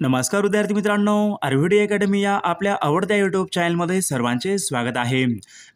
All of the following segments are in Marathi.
नमस्कार विद्यार्थी मित्रांनो, आरव्हीडी अकॅडमी या आपल्या आवडत्या यूट्यूब चॅनलमध्ये सर्वांचे स्वागत आहे।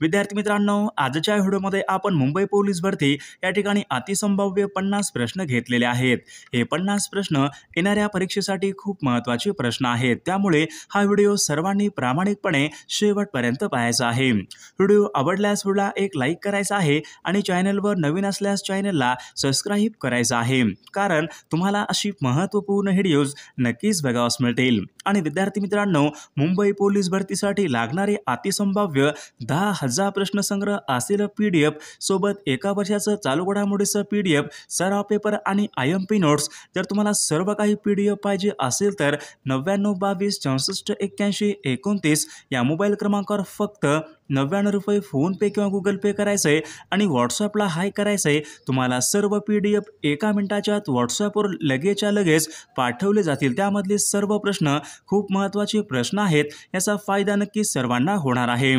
विद्यार्थी मित्रांनो, आजच्या व्हिडिओमध्ये आपण मुंबई पोलीस भरती या ठिकाणी अतिसंभाव्य 50 प्रश्न घेतलेले आहेत। हे 50 प्रश्न येणाऱ्या परीक्षेसाठी खूप महत्त्वाचे प्रश्न आहेत, त्यामुळे हा व्हिडिओ सर्वांनी प्रामाणिकपणे शेवटपर्यंत पाहायचा आहे। व्हिडिओ आवडल्यास व्हिडिओला एक लाईक करायचा आहे आणि चॅनलवर नवीन असल्यास चॅनलला सबस्क्राइब करायचं आहे, कारण तुम्हाला अशी महत्त्वपूर्ण व्हिडिओज नक्कीच बघावयास मिळतील। आणि विद्यार्थी मित्रांनो, मुंबई पोलीस भरतीसाठी लागणारे अतिसंभाव्य 10,000 प्रश्नसंग्रह असलेलं PDF सोबत एका वर्षाचं चालू घडामोडीचं PDF, सराव पेपर आणि IMP नोट्स जर तुम्हाला सर्व काही PDF पाहिजे असेल तर 9922 64 81 29 या मोबाईल क्रमांकावर फक्त 99 रुपये फोनपे किंवा गुगल पे करायचं आहे आणि व्हॉट्सअपला हाय करायचं आहे। तुम्हाला सर्व PDF एका मिनिटाच्या आत व्हॉट्सअपवर लगेचच्या लगेच पाठवले जातील। त्यामधले सर्व प्रश्न खूप महत्त्वाचे प्रश्न आहेत, याचा फायदा नक्की सर्वांना होणार आहे।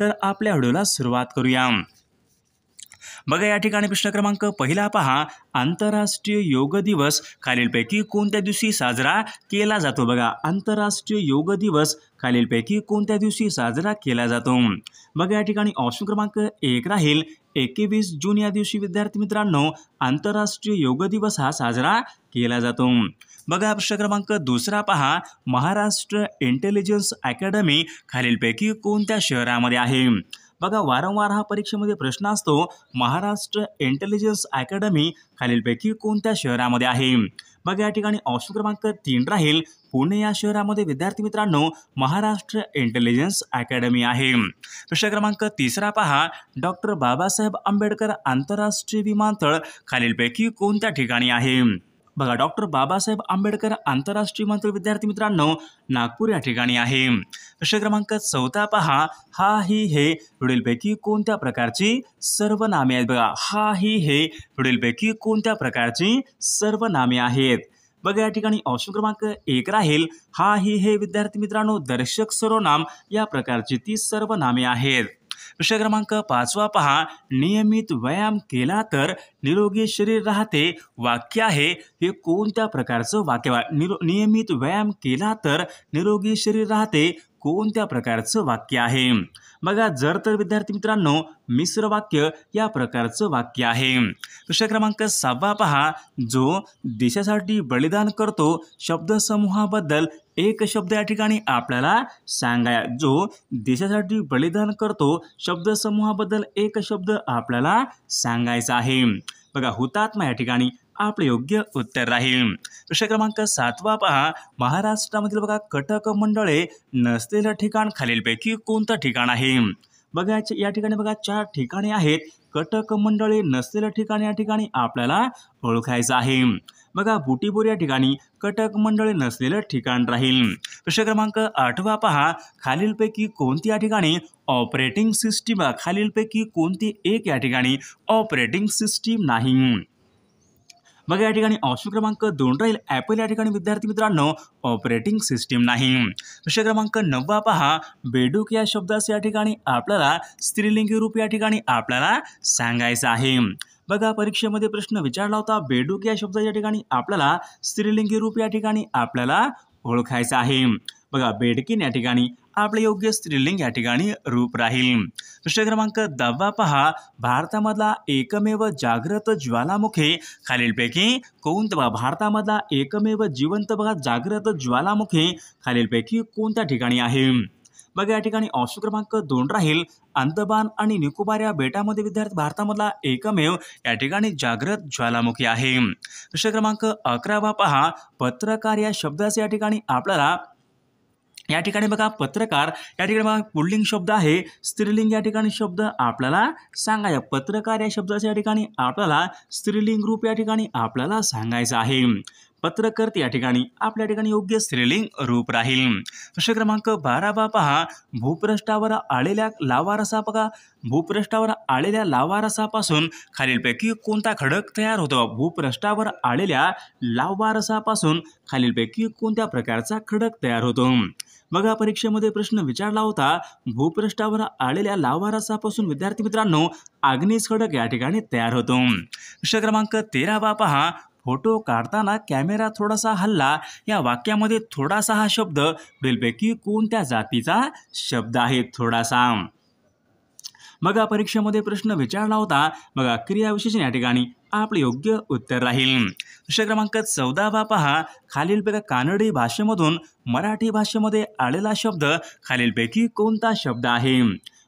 तर आपल्या व्हिडिओला सुरुवात करूया। बघा, या ठिकाणी प्रश्न क्रमांक पहिला पहा, आंतरराष्ट्रीय योग दिवस खालीलपैकी कोणत्या दिवशी साजरा केला जातो? बघा, आंतरराष्ट्रीय योग दिवस खालीलपैकी कोणत्या दिवशी साजरा केला जातो? बघा, या ठिकाणी ऑप्शन क्रमांक 1 राहील 21 जून या दिवशी विद्यार्थी मित्रांनो आंतरराष्ट्रीय योग दिवस हा साजरा केला जातो। बघा, प्रश्न क्रमांक दुसरा पहा, महाराष्ट्र इंटेलिजन्स अकॅडमी खालीलपैकी कोणत्या शहरामध्ये आहे? बघा, वारंवार हा परीक्षेमध्ये प्रश्न असतो, महाराष्ट्र इंटेलिजन्स अकॅडमी खालीलपैकी कोणत्या शहरामध्ये आहे? बघा, या ठिकाणी ऑप्शन क्रमांक 3 राहील पुणे या शहरामध्ये विद्यार्थी मित्रांनो महाराष्ट्र इंटेलिजन्स अकॅडमी आहे। प्रश्न क्रमांक तिसरा पहा, डॉक्टर बाबासाहेब आंबेडकर आंतरराष्ट्रीय विमानतळ खालीलपैकी कोणत्या ठिकाणी आहे? बघा, डॉक्टर बाबासाहेब आंबेडकर आंतरराष्ट्रीय विमानतळ विद्यार्थी मित्रांनो नागपूर या ठिकाणी आहे। प्रश्न क्रमांक 4 पहा, हा ही हे पुढीलपैकी कोणत्या प्रकारची सर्वनामे आहेत? बघा, हा ही हे पुढीलपैकी कोणत्या प्रकारची सर्वनामे आहेत? बघा, या ठिकाणी ऑप्शन क्रमांक 1 राहील हा ही हे विद्यार्थी मित्रांनो दर्शक सर्वनाम या प्रकारची ती सर्वनामे आहेत। प्रश्न क्रमांक 5 पहा, नियमित व्यायाम केला तर निरोगी शरीर राहते वाक्य आहे, हे कोणत्या प्रकारचं वाक्य? नियमित व्यायाम केला तर निरोगी शरीर राहते कोणत्या प्रकारचं वाक्य आहे? बघा, जर तर विद्यार्थी मित्रांनो मिश्र वाक्य या प्रकारचं वाक्य आहे। प्रश्न क्रमांक 6 पहा, जो देशासाठी बलिदान करतो शब्दसमूहाबद्दल एक शब्द या ठिकाणी आपल्याला सांगाया। जो देशासाठी बलिदान करतो शब्दसमूहाबद्दल एक शब्द आपल्याला सांगायचा आहे। बघा, हुतात्मा या ठिकाणी आपले योग्य उत्तर राहील। प्रश्न क्रमांक 7 पहा, महाराष्ट्रामधील बघा कटक मंडळे नसलेलं ठिकाण खालीलपैकी कोणतं ठिकाण आहे? बघा, या ठिकाणी बघा 4 ठिकाणे आहेत। कटक मंडळे नसलेलं ठिकाण या ठिकाणी आपल्याला ओळखायचं आहे। बघा, बुटीबोर या ठिकाणी कटक मंडळे नसलेलं ठिकाण राहील। प्रश्न क्रमांक 8 पहा, खालीलपैकी कोणती या ठिकाणी ऑपरेटिंग सिस्टीम खालीलपैकी कोणती एक या ठिकाणी ऑपरेटिंग सिस्टीम नाही? बघा, या ठिकाणी ऑप्शन क्रमांक 2 राहील ॲपल या ठिकाणी विद्यार्थी मित्रांनो ऑपरेटिंग सिस्टीम नाही। प्रश्न क्रमांक 9 पहा, बेडूक या शब्दाचे या ठिकाणी आपल्याला स्त्रीलिंगी रूप या ठिकाणी आपल्याला सांगायचं आहे। बघा, परीक्षेमध्ये प्रश्न विचारला होता, बेडूक या शब्दाच्या ठिकाणी आपल्याला स्त्रीलिंगी रूप या ठिकाणी आपल्याला ओळखायचं आहे। बघा, बेडकीन या ठिकाणी आपले योग्य स्त्रीलिंग या ठिकाणी रूप राहील। प्रश्न क्रमांक 10 पहा, भारतामधला एकमेव जागृत ज्वालामुखी खालीलपैकी कोणता? भारतामधला एकमेव जिवंत बघा जागृत ज्वालामुखी खालीलपैकी कोणत्या ठिकाणी आहे? बघा, या ठिकाणी ऑप्शन क्रमांक 2 राहील अंदमान आणि निकोबार या बेटामध्ये विद्यार्थी भारतामधला एकमेव या ठिकाणी जागृत ज्वालामुखी आहे। प्रश्न क्रमांक 11 पहा, पत्रकार या शब्दाचे या ठिकाणी आपल्याला या ठिकाणी बघा पत्रकार या ठिकाणी बघा पुल्लिंग शब्द आहे, स्त्रीलिंग या ठिकाणी शब्द आपल्याला सांगायचा। पत्रकार या शब्दाच्या या ठिकाणी आपल्याला स्त्रीलिंग रूप या ठिकाणी आपल्याला सांगायचं आहे। पत्रकर्ते या ठिकाणी आपल्या ठिकाणी योग्य स्त्रीलिंग रूप राहील। प्रश्न क्रमांक 12 पहा, भूपृष्ठावर आलेल्या लावारसा बघा भूपृष्ठावर आलेल्या लावारसापासून खालीलपैकी कोणता खडक तयार होतो? भूपृष्ठावर आलेल्या लावारसापासून खालीलपैकी कोणत्या प्रकारचा खडक तयार होतो? बघा, परीक्षेमध्ये प्रश्न विचारला होता, भूपृष्ठावर आलेल्या लावारसापासून विद्यार्थी मित्रांनो आग्नेय खडक या ठिकाणी तयार होतो। प्रश्न क्रमांक 13 पहा, फोटो काढताना कॅमेरा थोडासा हलला या वाक्यामध्ये थोडासा हा शब्द पुढीलपैकी कोणत्या जातीचा शब्द आहे थोडासा? बघा परीक्षेमध्ये प्रश्न विचारला होता. बघा क्रियाविशेषण या ठिकाणी आपले योग्य उत्तर राहील. प्रश्न क्रमांक 14 पहा. खालीलपैकी कानडी भाषेमधून मराठी भाषेमध्ये आलेला शब्द खालीलपैकी कोणता शब्द आहे?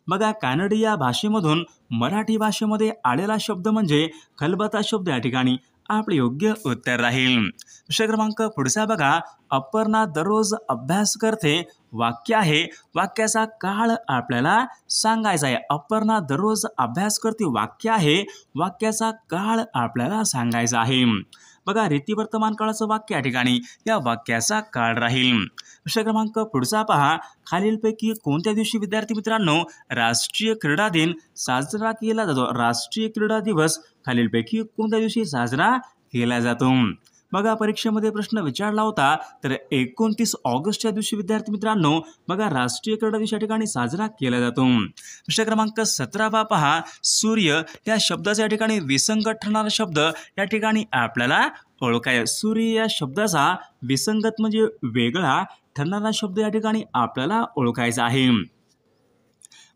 बघा कानडी या भाषेमधून मराठी भाषेमध्ये आलेला शब्द म्हणजे खलबता शब्द या ठिकाणी आपले योग्य उत्तर राहील. प्रश्न क्रमांक पुढचा बघा. अपर्णा दररोज अभ्यास करते वाक्य आहे. वाक्याचा काळ आपल्याला सांगायचा आहे. अपर्णा दररोज अभ्यास करते वाक्य आहे. वाक्याचा काळ आपल्याला सांगायचा आहे. बघा रीती वर्तमान काळाचं वाक्य या ठिकाणी या वाक्याचा काळ राहील. प्रश्न क्रमांक पुढचा पहा. खालीलपैकी कोणत्या दिवशी विद्यार्थी मित्रांनो राष्ट्रीय क्रीडा दिन साजरा केला जातो? राष्ट्रीय क्रीडा दिवस खालीलपैकी कोणत्या दिवशी साजरा केला जातो? बघा परीक्षेमध्ये प्रश्न विचारला होता. तर 29 ऑगस्ट या दिवशी विद्यार्थी मित्रांनो बघा राष्ट्रीय क्रीडा दिवस या ठिकाणी साजरा केला जातो. प्रश्न क्रमांक 17 पहा. सूर्य या शब्दाचा या ठिकाणी विसंगत ठरणारा शब्द या ठिकाणी आपल्याला ओळखाय. सूर्य या शब्दाचा विसंगत म्हणजे वेगळा ठरणारा शब्द या ठिकाणी आपल्याला ओळखायचा आहे.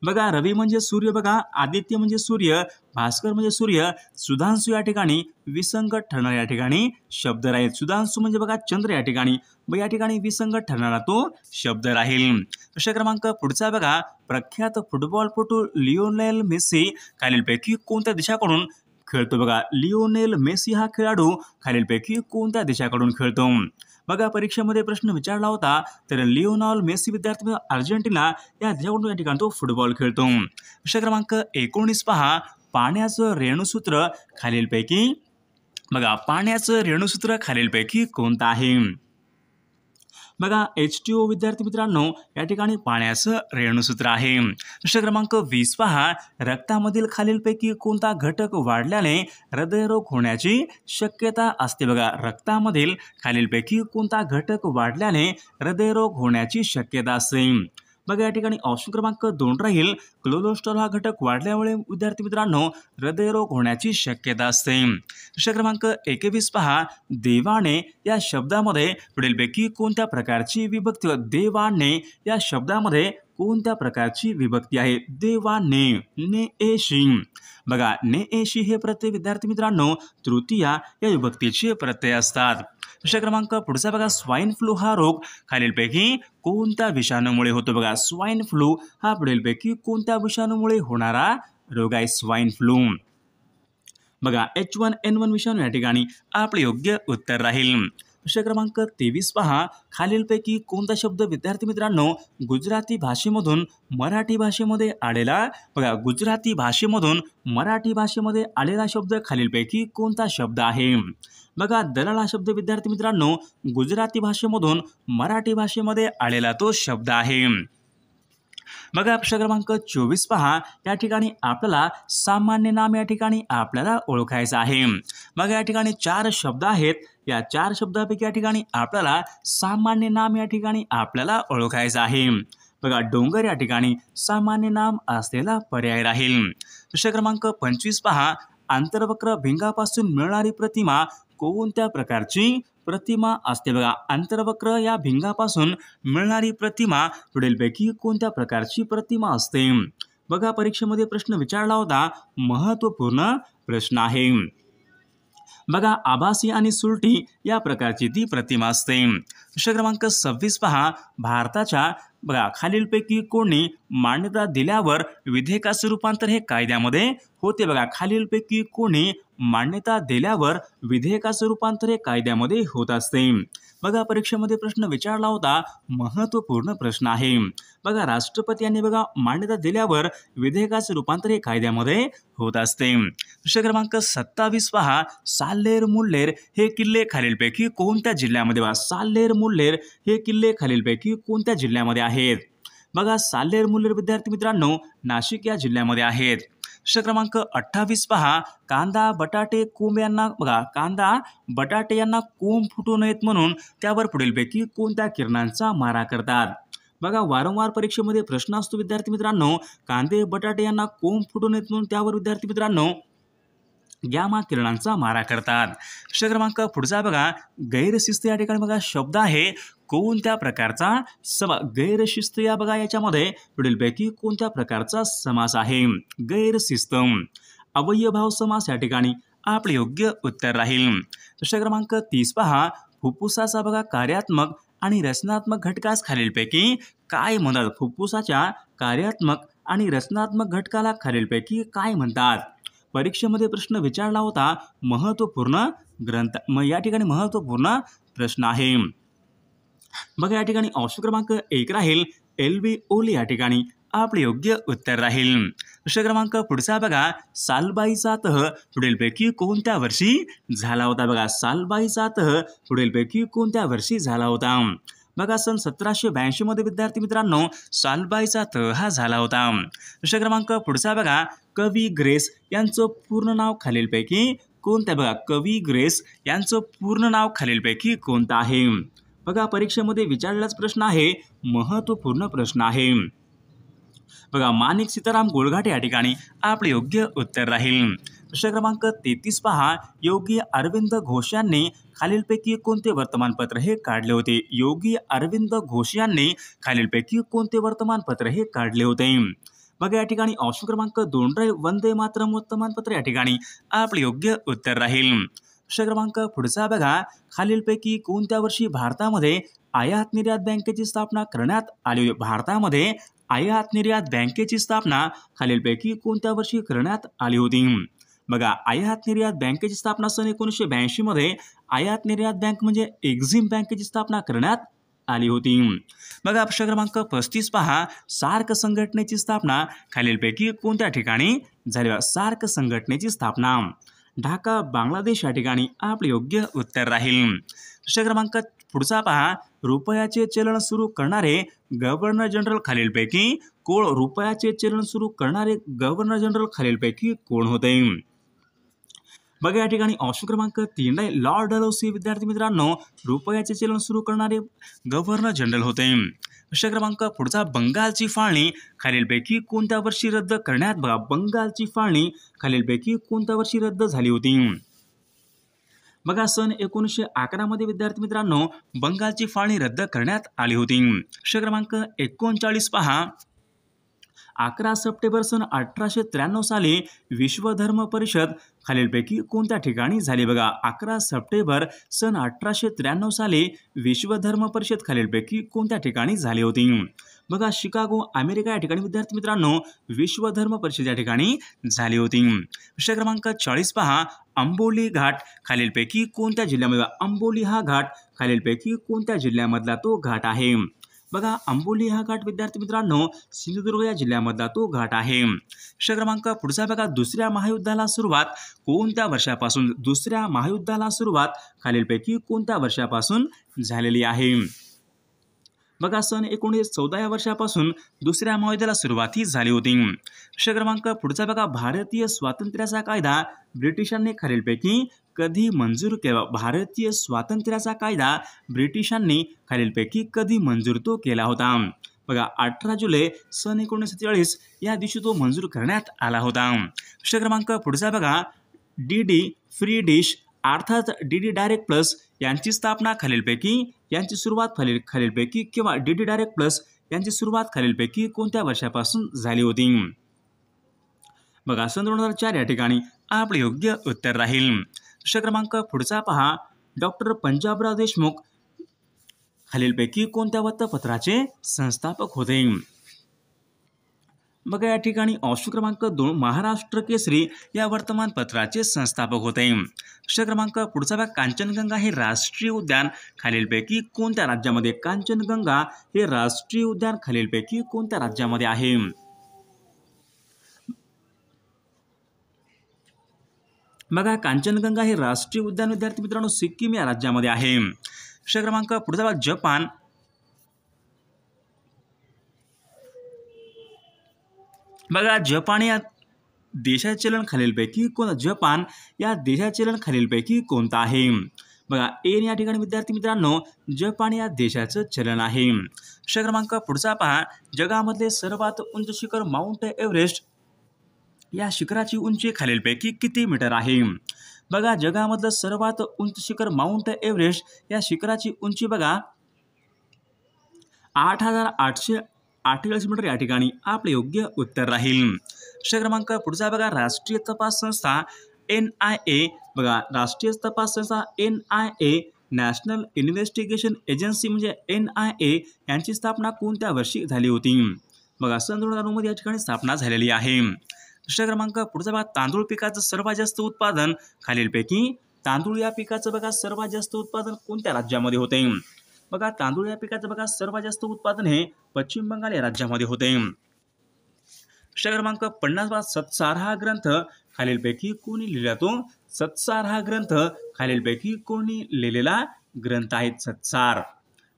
बघा रवी म्हणजे सूर्य, बघा आदित्य म्हणजे सूर्य, भास्कर म्हणजे सूर्य, सुधांशू या ठिकाणी विसंगत ठरणारा या ठिकाणी शब्द राहील. सुधांशू म्हणजे बघा चंद्र या ठिकाणी या ठिकाणी विसंगत ठरणारा तो शब्द राहील. प्रश्न क्रमांक पुढचा बघा. प्रख्यात फुटबॉलपटू लिओनेल मेसी खालीलपैकी कोणत्या देशाकडून खेळतो? बघा लिओनेल मेसी हा खेळाडू खालीलपैकी कोणत्या देशाकडून खेळतो? बघा परीक्षेमध्ये प्रश्न विचारला होता. तर लिओनेल मेसी विद्यार्थी अर्जेंटिना या देशाकडून या ठिकाणी तो फुटबॉल खेळतो. प्रश्न क्रमांक 19 पहा. पाण्याचं रेणुसूत्र खालीलपैकी बघा पाण्याचं रेणुसूत्र खालीलपैकी कोणतं आहे? बघा H2O विद्यार्थी मित्रांनो या ठिकाणी पाण्याचं रेणुसूत्र आहे. प्रश्न क्रमांक 20 पहा. रक्तामधील खालीलपैकी कोणता घटक वाढल्याने हृदयरोग होण्याची शक्यता असते? बघा रक्तामधील खालीलपैकी कोणता घटक वाढल्याने हृदयरोग होण्याची शक्यता असते? बघा या ठिकाणी ऑप्शन क्रमांक 2 राहील. कोलेस्ट्रॉल हा घटक वाढल्यामुळे विद्यार्थी मित्रांनो हृदयरोग होण्याची शक्यता असते. प्रश्न क्रमांक 21 पहा. देवाने या शब्दामध्ये पुढीलपैकी कोणत्या प्रकारची विभक्ती? देवाने या शब्दामध्ये कोणत्या प्रकारची विभक्ती आहे? देवाने नेएशी. बघा नेएशी हे प्रत्यय विद्यार्थी मित्रांनो तृतीया या विभक्तीचे प्रत्यय असतात. प्रश्न क्रमांक पुढचा बघा. स्वाईन फ्लू हा रोग खालीलपैकी कोणत्या विषाणूमुळे होतो? बघा स्वाईन फ्लू हा पुढीलपैकी कोणत्या विषाणूमुळे होणारा रोग आहे? Swine flu. बघा H1N1 विषाणू या ठिकाणी आपले योग्य उत्तर राहील. प्रश्न क्रमांक 23 पहा. खालीलपैकी कोणता शब्द विद्यार्थी मित्रांनो गुजराती भाषेमधून मराठी भाषेमध्ये आलेला? बघा गुजराती भाषेमधून मराठी भाषेमध्ये आलेला शब्द खालीलपैकी कोणता शब्द आहे? बघा दलाल हा शब्द विद्यार्थी मित्रांनो गुजराती भाषेमधून मराठी भाषेमध्ये आलेला तो शब्द आहे. बघा प्रश्न क्रमांक 24 पहा. या ठिकाणी आपल्याला सामान्य नाम या ठिकाणी आपल्याला ओळखायचं आहे. बघा या ठिकाणी 4 शब्द आहेत. या 4 शब्दापैकी या ठिकाणी आपल्याला सामान्य नाम या ठिकाणी आपल्याला ओळखायचं आहे. बघा डोंगर या ठिकाणी सामान्य नाम असलेला पर्याय राहील. प्रश्न क्रमांक 25 पहा. आंतरवक्र भिंगापासून मिळणारी प्रतिमा कोणत्या प्रकारची प्रतिमा असते? बघा आंतरवक्र या भिंगापासून मिळणारी प्रतिमा पुढीलपैकी कोणत्या प्रकारची प्रतिमा असते? बघा परीक्षेमध्ये प्रश्न विचारला होता. महत्त्वपूर्ण प्रश्न आहे. बघा आभासी आणि सुलटी या प्रकारची ती प्रतिमा असते. प्रश्न क्रमांक 26 पहा. भारताच्या बघा खालीलपैकी कोणी मान्यता दिल्यावर विधेयकाचे रूपांतर हे कायद्यामध्ये होते? बघा खालीलपैकी कोणी मान्यता दिल्यावर विधेयकाचे रूपांतर हे कायद्यामध्ये होत असते. बघा परीक्षेमध्ये प्रश्न विचारला होता. महत्त्वपूर्ण प्रश्न आहे. बघा राष्ट्रपती यांनी बघा मान्यता दिल्यावर विधेयकाचे रूपांतर हे कायद्यामध्ये होत असते. प्रश्न क्रमांक 27 पहा. साल्हेर मुल्हेर हे किल्ले खालीलपैकी कोणत्या जिल्ह्यामध्ये? बघा साल्हेर मुल्हेर हे किल्ले खालीलपैकी कोणत्या जिल्ह्यामध्ये आहेत? बघा साल्हेर मुल्हेर विद्यार्थी मित्रांनो नाशिक या जिल्ह्यामध्ये आहेत. प्रश्न क्रमांक 28 पहा. कांदा बटाटे कोंब यांना बघा कांदा बटाटे यांना कोंब फुटू नयेत म्हणून त्यावर पुढीलपैकी कोणत्या किरणांचा मारा करतात? बघा वारंवार परीक्षेमध्ये प्रश्न असतो विद्यार्थी मित्रांनो. कांदे बटाटे यांना कोंब फुटू नयेत म्हणून त्यावर विद्यार्थी मित्रांनो गॅमा किरणांचा मारा करतात. प्रश्न क्रमांक पुढचा बघा, गैरशिस्त या ठिकाणी बघा शब्द आहे कोणत्या प्रकारचा गैरशिस्त या बघा याच्यामध्ये पुढीलपैकी कोणत्या प्रकारचा समास आहे? गैरशिस्त. अवयभाव समास या ठिकाणी आपले योग्य उत्तर राहील. प्रश्न क्रमांक 30 पहा, फुफ्फुसाचा बघा कार्यात्मक आणि रचनात्मक घटकास खालीलपैकी काय म्हणतात? फुफ्फुसाच्या कार्यात्मक आणि रचनात्मक घटकाला खालीलपैकी काय म्हणतात? परीक्षेमध्ये प्रश्न विचारला होता. महत्त्वपूर्ण ग्रंथ या ठिकाणी महत्त्वपूर्ण प्रश्न आहे. बघा या ठिकाणी ऑप्शन क्रमांक 1 राहील एल्विओली या ठिकाणी आपले योग्य उत्तर राहील. प्रश्न क्रमांक पुढचा बघा, सालबाईचा तह पुढीलपैकी कोणत्या वर्षी झाला होता? बघा सालबाईचा तह पुढीलपैकी कोणत्या वर्षी झाला होता? बघा सन 1782 मध्ये विद्यार्थी मित्रांनो सालबाईचा तह हा झाला होता. प्रश्न क्रमांक पुढचा बघा, कवी ग्रेस यांचं पूर्ण नाव खालीलपैकी कोणतं? बघा कवी ग्रेस यांचं पूर्ण नाव खालीलपैकी कोणतं आहे? बघा परीक्षेमध्ये विचारलेलाच प्रश्न आहे, महत्त्वपूर्ण प्रश्न आहे. बघा माणिक सीताराम गोळघाटे या ठिकाणी आपले योग्य उत्तर राहील. प्रश्न क्रमांक 33 पहा, योगी अरविंद घोष यांनी खालीलपैकी कोणते वर्तमानपत्र हे काढले होते? योगी अरविंद घोष यांनी खालीलपैकी कोणते वर्तमानपत्र हे काढले होते? बघा या ठिकाणी ऑप्शन क्रमांक 2 राहील वंदे मातरम वर्तमानपत्र या ठिकाणी आपले योग्य उत्तर राहील. प्रश्न क्रमांक पुढचा बघा, खालीलपैकी कोणत्या वर्षी भारतामध्ये आयात निर्यात बँकेची स्थापना करण्यात आली होती? भारतामध्ये आयात निर्यात बँकेची स्थापना खालीलपैकी कोणत्या वर्षी करण्यात आली होती? बघा आयात निर्यात बँकेची स्थापना सन 1982 मध्ये आयात निर्यात बँक म्हणजे एक्झिम बँकेची स्थापना करण्यात आली होती. बघा प्रश्न क्रमांक 35 पहा, सार्क संघटनेची स्थापना खालीलपैकी कोणत्या ठिकाणी झाली? सार्क संघटनेची स्थापना ढाका बांगलादेश या ठिकाणी आपले योग्य उत्तर राहील. प्रश्न क्रमांक पुढचा पहा, रुपयाचे चलन सुरू करणारे गव्हर्नर जनरल खालीलपैकी कोण? रुपयाचे चलन सुरू करणारे गव्हर्नर जनरल खालीलपैकी कोण होते? बघा या ठिकाणी ऑप्शन क्रमांक 3 आहे लॉर्ड डलहौसी विद्यार्थी मित्रांनो रुपयाचे चलन सुरू करणारे गव्हर्नर जनरल होते. प्रश्न क्रमांक पुढचा, बंगालची फाळणी खालीलपैकी कोणत्या वर्षी रद्द करण्यात? बघा बंगालची फाळणी खालीलपैकी कोणत्या वर्षी रद्द झाली होती? बघा सन 1911 मध्ये विद्यार्थी मित्रांनो बंगालची फाळणी रद्द करण्यात आली होती. प्रश्न क्रमांक 39 पहा, 11 सप्टेंबर सन 1893 साली विश्व धर्म परिषद खालीलपैकी कोणत्या ठिकाणी झाली? बघा 11 सप्टेंबर सन 1893 साली विश्व धर्म परिषद खालीलपैकी कोणत्या ठिकाणी झाली होती? बघा शिकागो अमेरिका या ठिकाणी विद्यार्थी मित्रांनो विश्व धर्म परिषद या ठिकाणी झाली होती. प्रश्न क्रमांक 40 पहा, आंबोली घाट खालीलपैकी कोणत्या जिल्ह्यामध्ये? आंबोली हा घाट खालीलपैकी कोणत्या जिल्ह्यामधला तो घाट आहे? बघा आंबोली हा घाट विद्यार्थी मित्रांनो सिंधुदुर्ग या जिल्ह्यामधला तो घाट आहे. प्रश्न क्रमांक पुढचा बघा, दुसऱ्या महायुद्धाला सुरुवात कोणत्या वर्षापासून? दुसऱ्या महायुद्धाला सुरुवात खालीलपैकी कोणत्या वर्षापासून झालेली आहे? बघा सन 1914 या वर्षापासून दुसऱ्या महायुद्धाला सुरुवात ही झाली होती. प्रश्न क्रमांक पुढचा बघा, भारतीय स्वातंत्र्याचा कायदा ब्रिटिशांनी खालीलपैकी कधी मंजूर केला? भारतीय स्वातंत्र्याचा कायदा ब्रिटिशांनी खालीलपैकी कधी मंजूर तो केला होता? बघा 18 जुलै सन 1947 या दिवशी तो मंजूर करण्यात आला होता. प्रश्न क्रमांक पुढचा बघा, डीडी फ्री डिश अर्थात डीडी डायरेक्ट प्लस यांची स्थापना यांची सुरुवात खालीलपैकी किंवा डीडी डायरेक्ट प्लस यांची सुरुवात खालीलपैकी कोणत्या वर्षापासून झाली होती? बघा सन 2004 या ठिकाणी आपले योग्य उत्तर राहील. प्रश्न क्रमांक पुढचा पहा, डॉक्टर पंजाबराव देशमुख खालीलपैकी कोणत्या वृत्तपत्राचे संस्थापक होते? बघा या ठिकाणी ऑप्शन क्रमांक 2 महाराष्ट्र केसरी या वर्तमानपत्राचे संस्थापक होते. प्रश्न क्रमांक पुढचा बघा, कांचनगंगा हे राष्ट्रीय उद्यान खालीलपैकी कोणत्या राज्यामध्ये? कांचनगंगा हे राष्ट्रीय उद्यान खालीलपैकी कोणत्या राज्यामध्ये आहे? बघा कांचनगंगा हे राष्ट्रीय उद्यान विद्यार्थी मित्रांनो सिक्कीम या राज्यामध्ये आहे. प्रश्न क्रमांक पुढचा बघा, जपान बघा जपान या देशाचे चलन खालीलपैकी कोणतं? जपान या देशाचे चलन खालीलपैकी कोणतं आहे? बघा एन या ठिकाणी विद्यार्थी मित्रांनो जपान या देशाचं चलन आहे. प्रश्न क्रमांक पुढचा पहा, जगामधले सर्वात उंच शिखर माउंट एव्हरेस्ट या शिखराची उंची खालीलपैकी किती मीटर आहे? बघा, जगामधलं सर्वात उंच शिखर माउंट एव्हरेस्ट या शिखराची उंची बघा 8,848 मीटर या ठिकाणी आपले योग्य उत्तर राहील. प्रश्न क्रमांक पुढचा बघा, राष्ट्रीय तपास संस्था NIA बघा, राष्ट्रीय तपास संस्था NIA नॅशनल इन्व्हेस्टिगेशन एजन्सी म्हणजे NIA यांची स्थापना कोणत्या वर्षी झाली होती? बघा, सन 2009 मध्ये या ठिकाणी स्थापना झालेली आहे. प्रश्न क्रमांक पुढचा बघा, तांदूळ पिकाचं सर्वात जास्त उत्पादन खालीलपैकी तांदूळ या पिकाचं बघा सर्वात जास्त उत्पादन कोणत्या राज्यामध्ये होते? बघा, तांदूळ या पिकाचं बघा सर्वात जास्त उत्पादन हे पश्चिम बंगाल या राज्यामध्ये होते. प्रश्न क्रमांक 50 सत्सार हा ग्रंथ खालीलपैकी कोणी लिहिला? तो सत्सार हा ग्रंथ खालीलपैकी कोणी लिहिलेला ग्रंथ आहे? सत्सार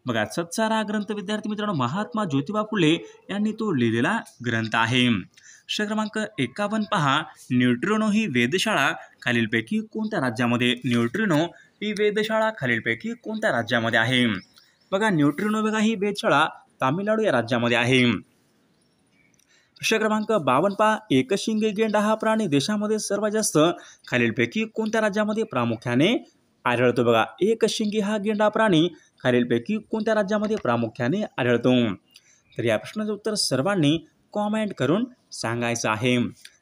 बघा, सत्सार हा ग्रंथ विद्यार्थी मित्रांनो महात्मा ज्योतिबा फुले यांनी तो लिहिलेला ग्रंथ आहे. प्रश्न क्रमांक 51 पहा, न्यूट्रिनो ही वेधशाळा खालीलपैकी कोणत्या राज्यामध्ये? न्यूट्रिनो ही वेधशाळा खालीलपैकी कोणत्या राज्यामध्ये आहे? बघा, न्यूट्रिनो बघा ही वेधशाळा तामिळनाडू या राज्यामध्ये आहे. प्रश्न क्रमांक 52 पहा, एकशिंगी गेंडा हा प्राणी देशामध्ये सर्वात जास्त खालीलपैकी कोणत्या राज्यामध्ये प्रामुख्याने आढळतो? बघा, एकशिंगी हा गेंडा प्राणी खालीलपैकी कोणत्या राज्यामध्ये प्रामुख्याने आढळतो? तर या प्रश्नाचं उत्तर सर्वांनी कॉमेंट करून सांगायचं आहे.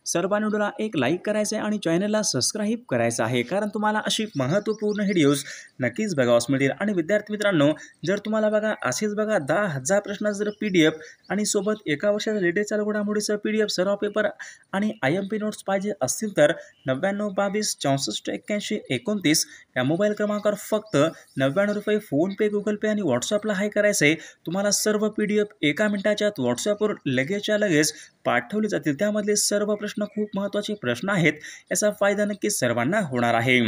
सर्वांनी व्हिडिओला एक लाईक करायचं आहे आणि चॅनलला सबस्क्राईब करायचं आहे, कारण तुम्हाला अशी महत्त्वपूर्ण व्हिडिओज नक्कीच बघावास मिळतील. आणि विद्यार्थी मित्रांनो, जर तुम्हाला बघा असेच बघा 10,000 प्रश्नाचं जर PDF आणि सोबत एका वर्षाच्या लेटेस्ट चालू घडामोडीचं PDF सर्व पेपर आणि IMP नोट्स पाहिजे असतील तर 99 22 64 81 29 या मोबाईल क्रमांकावर फक्त 99 रुपये फोनपे, गुगल पे आणि व्हॉट्सअपला हाय करायचं आहे. तुम्हाला सर्व PDF एका मिनिटाच्या आत व्हॉट्सअपवर लगेचच्या लगेच पाठवले जातील. त्यामधले सर्व प्रश्न खूप महत्त्वाचे प्रश्न आहेत. याचा फायदा नक्कीच सर्वांना होणार आहे.